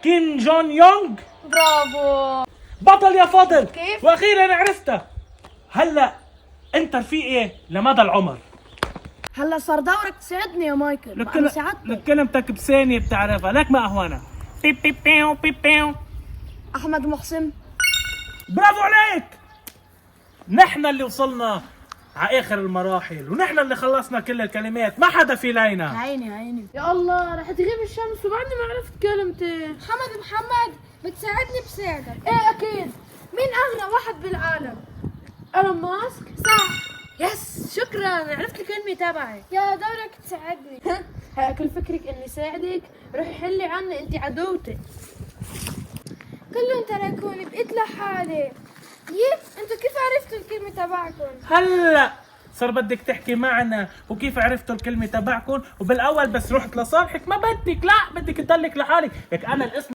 كيم جون يونغ. برافو. بطل يا فضل. كيف؟ واخيرا عرفتها. هلا انت رفيقي لمدى العمر. هلا صار دورك تساعدني يا مايكل. ما انا ساعدتك. لك كلمتك بثانية بتعرفها، لك ما اهوانا. بي بي بيو بي بيو. احمد محسن. برافو عليك. نحن اللي وصلنا على اخر المراحل، ونحن اللي خلصنا كل الكلمات، ما حدا في لينا. عيني. يا الله رح تغيب الشمس وبعدني ما عرفت كلمتي. محمد بتساعدني بساعدك. ايه اكيد. مين اغنى واحد بالعالم؟ ايلون ماسك؟ صح. يس شكرا عرفت الكلمة تبعي. يا دورك تساعدني. هيك كل فكرك اني ساعدك، روحي حلي عني انت عدوتي. كلهم تركوني بقيت لحالي. انتوا كيف عرفتوا الكلمة تبعكم؟ هلا صار بدك تحكي معنا وكيف عرفتوا الكلمة تبعكم، وبالاول بس رحت لصالحك ما بدك، لا بدك تضلك لحالك، لك انا الاسم